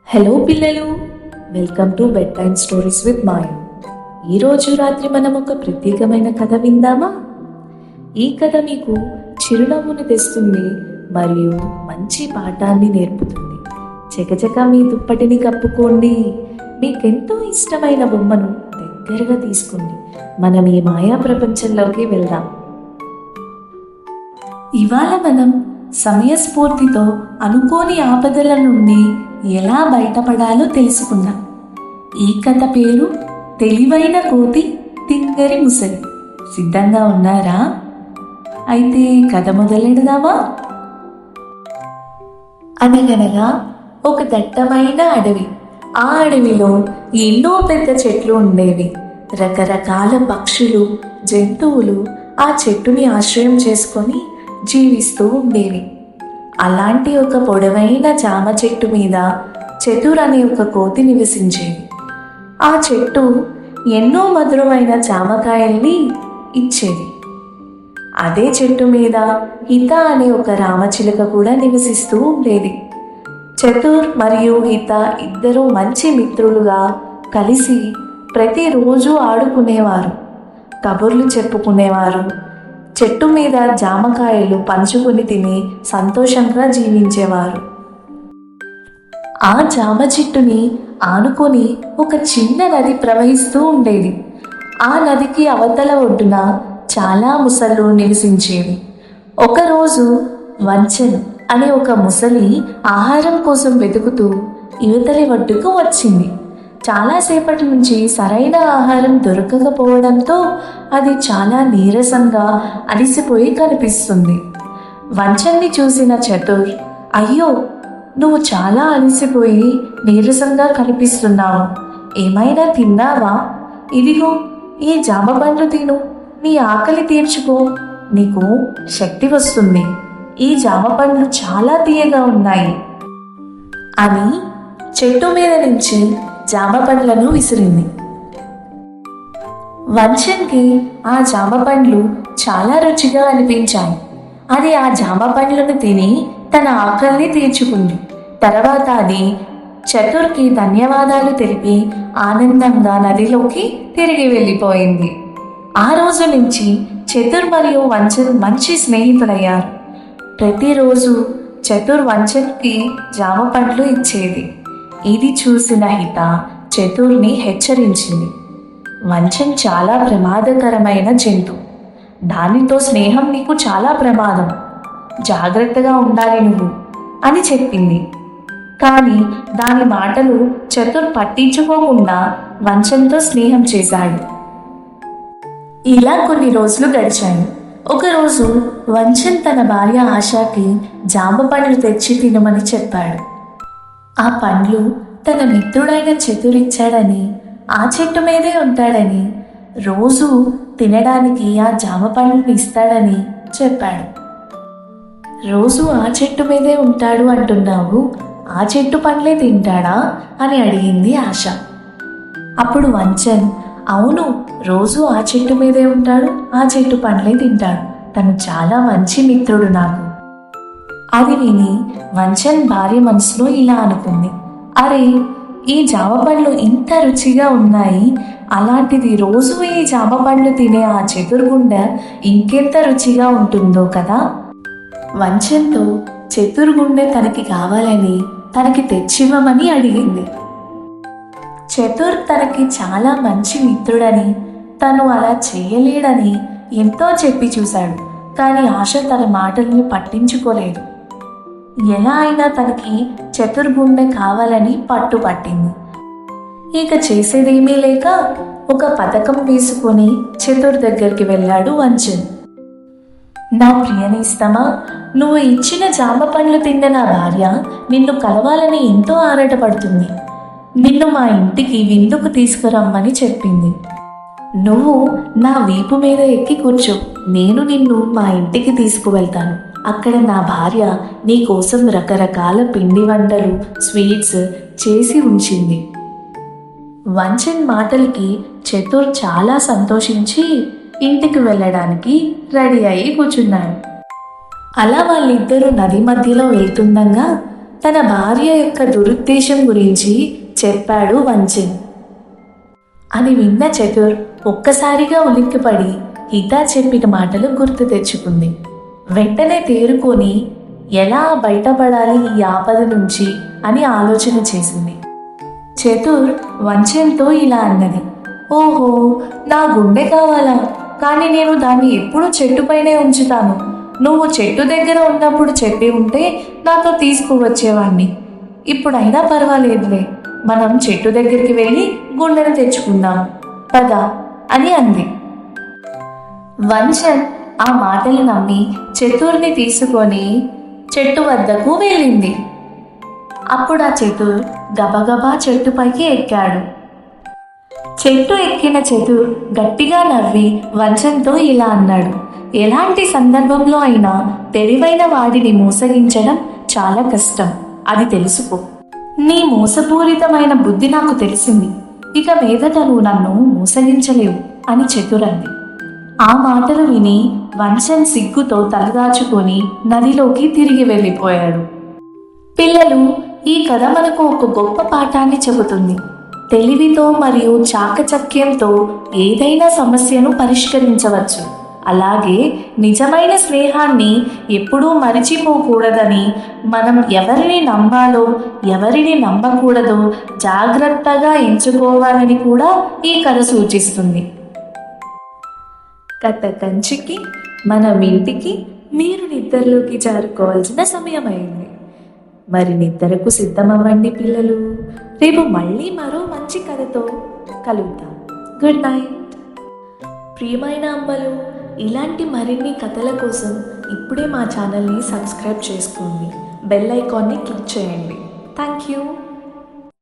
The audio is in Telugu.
హలో పిల్లలు, welcome to bedtime stories with Maya. ఈరోజు రాత్రి మనం ఒక ప్రత్యేకమైన కథ విందామా? ఈ కథ మీకు చిరునవ్వును తెస్తుంది మరియు మంచి పాఠాన్ని నేర్పుతుంది. చకచక మీ దుప్పటిని కప్పుకోండి. మీకెంతో ఇష్టమైన బొమ్మను దగ్గరగా తీసుకోండి. మనం ఈ మాయా ప్రపంచంలోకి వెళ్దాం. ఇవాళ మనం సమయస్ఫూర్తితో అనుకోని ఆపదల నుండి ఎలా బయటపడాలో తెలుసుకుందాం. ఈ కథ పేరు తెలివైన కోతి తింగరి ముసలి. సిద్ధంగా ఉన్నారా? అయితే కథ మొదలెడదామా? అనగనగా ఒక దట్టమైన అడవి. ఆ అడవిలో ఎన్నో పెద్ద చెట్లు ఉండేవి. రకరకాల పక్షులు, జంతువులు ఆ చెట్టుని ఆశ్రయం చేసుకొని జీవిస్తూ ఉండేవి. అలాంటి ఒక పొడవైన జామ చెట్టు మీద చతుర్ అనే ఒక కోతి నివసించేది. ఆ చెట్టు ఎన్నో మధురమైన జామకాయల్ని ఇచ్చేది. అదే చెట్టు మీద హిత అనే ఒక రామచిలుక కూడా నివసిస్తూ ఉండేది. చతుర్ మరియు హిత ఇద్దరూ మంచి మిత్రులుగా కలిసి ప్రతిరోజు ఆడుకునేవారు, కబుర్లు చెప్పుకునేవారు, చెట్టు మీద జామకాయలు పంచుకుని తిని సంతోషంగా జీవించేవారు. ఆ జామ చెట్టుని ఆనుకొని ఒక చిన్న నది ప్రవహిస్తూ ఉండేది. ఆ నదికి అవతల ఒడ్డున చాలా ముసళ్ళు నివసించేవి. ఒకరోజు వంచన్ అనే ఒక ముసలి ఆహారం కోసం వెతుకుతూ యువతలి ఒడ్డుకు వచ్చింది. చాలాసేపటి నుంచి సరైన ఆహారం దొరకకపోవడంతో అది చాలా నీరసంగా అలిసిపోయి కనిపిస్తుంది. వంచన్ని చూసిన చతుర్, అయ్యో, నువ్వు చాలా అలిసిపోయి నీరసంగా కనిపిస్తున్నావు. ఏమైనా తిన్నావా? ఇదిగో ఈ జామ పండ్లు తిను, నీ ఆకలి తీర్చుకో, నీకు శక్తి వస్తుంది. ఈ జామ పండ్లు చాలా తీయగా ఉన్నాయి అని చెట్టు మీద నుంచి జామ పండ్లను విసిరింది. వంచన్కి ఆ జామ పండ్లు చాలా రుచిగా అనిపించాయి. అది ఆ జామ పండ్లను తిని తన ఆకలిని తీర్చుకుంది. తర్వాత అది చతుర్కి ధన్యవాదాలు తెలిపి ఆనందంగా నదిలోకి తిరిగి వెళ్ళిపోయింది. ఆ రోజు నుంచి చతుర్ మరియు వంచన్ మంచి స్నేహితులయ్యారు. ప్రతిరోజు చతుర్ వంచన్కి జామ పండ్లు ఇచ్చేది. ఇది చూసిన హిత చతుర్ని హెచ్చరించింది. వంచన్ చాలా ప్రమాదకరమైన జంతువు. దానితో స్నేహం నీకు చాలా ప్రమాదం. జాగ్రత్తగా ఉండాలి నువ్వు అని చెప్పింది. కానీ దాని మాటలు చతుర్ పట్టించుకోకుండా వంచన్తో స్నేహం చేశాడు. ఇలా కొన్ని రోజులు గడిచాయి. ఒకరోజు వంచన్ తన భార్య ఆశాకి జామ పండ్లు తెచ్చి తినమని చెప్పాడు. ఆ పండ్లు తన మిత్రుడైన చతుర్ ఇచ్చాడని, ఆ చెట్టు మీదే ఉంటాడని, రోజు తినడానికి ఆ జామ పండ్లను ఇస్తాడని చెప్పాడు. రోజు ఆ చెట్టు మీదే ఉంటాడు అంటున్నావు, ఆ చెట్టు పండ్లే తింటాడా అని అడిగింది ఆశ. అప్పుడు వంచన్, అవును, రోజు ఆ చెట్టు మీదే ఉంటాడు, ఆ చెట్టు పండ్లే తింటాడు, తను చాలా మంచి మిత్రుడు నాకు. అది విని వంచన్ భార్య మనసులో ఇలా అనుకుంది, అరే, ఈ జామ పండ్లు ఇంత రుచిగా ఉన్నాయి, అలాంటిది రోజు ఈ జామ పండ్లు తినే ఆ చతురుగుండె ఇంకెంత రుచిగా ఉంటుందో కదా. వంచన్తో చతురుగుండె తనకి కావాలని తనకి తెచ్చివ్వమని అడిగింది. చతుర్ తనకి చాలా మంచి మిత్రుడని, తను అలా చేయలేడని ఎంతో చెప్పి చూశాడు. కానీ ఆశ తన మాటల్ని పట్టించుకోలేదు. ఎలా అయినా తనకి చతుర్గుండె కావాలని పట్టుపట్టింది. ఇక చేసేదేమీ లేక ఒక పథకం వేసుకొని చతుర్ దగ్గరికి వెళ్ళాడు వంచన్. నా ప్రియనేస్తమా, నువ్వు ఇచ్చిన జామ పండ్లు తిన్న నా భార్య నిన్ను కలవాలని ఎంతో ఆరాటపడుతుంది. నిన్ను మా ఇంటికి విందుకు తీసుకురమ్మని చెప్పింది. నువ్వు నా వీపు మీద ఎక్కి కూర్చో, నేను నిన్ను మా ఇంటికి తీసుకువెళ్తాను. అక్కడ నా భార్య నీ కోసం రకరకాల పిండి వంటలు, స్వీట్స్ చేసి ఉంచింది. వంచన్ మాటలకి చతుర్ చాలా సంతోషించి ఇంటికి వెళ్ళడానికి రెడీ అయ్యి కూర్చున్నాడు. అలా వాళ్ళిద్దరూ నది మధ్యలో వెళ్తుండగా తన భార్య యొక్క దురుద్దేశం గురించి చెప్పాడు వంచన్. అది విన్న చతుర్ ఒక్కసారిగా ఉలిక్కిపడి హితా చెప్పిన మాటలు గుర్తు తెచ్చుకుంది. వెంటనే తేరుకొని ఎలా బయటపడాలి ఈ ఆపద నుంచి అని ఆలోచన చేసింది. చతుర్ వంచన్తో ఇలా అన్నది, ఓహో, నా గుండె కావాలా? కానీ నేను దాన్ని ఎప్పుడూ చెట్టుపైనే ఉంచుతాను. నువ్వు చెట్టు దగ్గర ఉన్నప్పుడు చెప్పి ఉంటే నాతో తీసుకువచ్చేవాణ్ణి. ఇప్పుడైనా పర్వాలేదులే, మనం చెట్టు దగ్గరికి వెళ్ళి గుండెను తెచ్చుకుందాం పదా అని అంది. వంచన్ ఆ మాటలు నమ్మి చతుర్ని తీసుకొని చెట్టు వద్దకు వెళ్ళింది. అప్పుడు ఆ చతుర్ గబగబా చెట్టుపైకి ఎక్కాడు. చెట్టు ఎక్కిన చతుర్ గట్టిగా నవ్వి వంచన్తో ఇలా అన్నాడు, ఎలాంటి సందర్భంలో అయినా తెలివైన వాడిని మోసగించడం చాలా కష్టం, అది తెలుసుకో. నీ మోసపూరితమైన బుద్ధి నాకు తెలిసింది. ఇక మీదట నువ్వు నన్ను మోసగించలేవు అని చతుర్ అంది. ఆ మాటలు విని వంచన్ సిగ్గుతో తలదాచుకొని నదిలోకి తిరిగి వెళ్ళిపోయాడు. పిల్లలు, ఈ కథ మనకు ఒక గొప్ప పాఠాన్ని చెబుతుంది. తెలివితో మరియు చాకచక్యంతో ఏదైనా సమస్యను పరిష్కరించవచ్చు. అలాగే నిజమైన స్నేహాన్ని ఎప్పుడూ మరిచిపోకూడదని, మనం ఎవరిని నమ్మాలో ఎవరిని నమ్మకూడదో జాగ్రత్తగా ఎంచుకోవాలని కూడా ఈ కథ సూచిస్తుంది. కథ కంచికి మనం ఇంటికి, మీరు నిద్రలోకి జారుకోవాల్సిన సమయం అయింది. మరి నిద్రకు సిద్ధమవ్వండి పిల్లలు. రేపు మళ్ళీ మరో మంచి కథతో కలుద్దాం. Good night. ప్రియమైన అమ్మలు, ఇలాంటి మరిన్ని కథల కోసం ఇప్పుడే మా ఛానల్ని సబ్స్క్రైబ్ చేసుకోండి. బెల్ ఐకాన్ని క్లిక్ చేయండి. Thank you.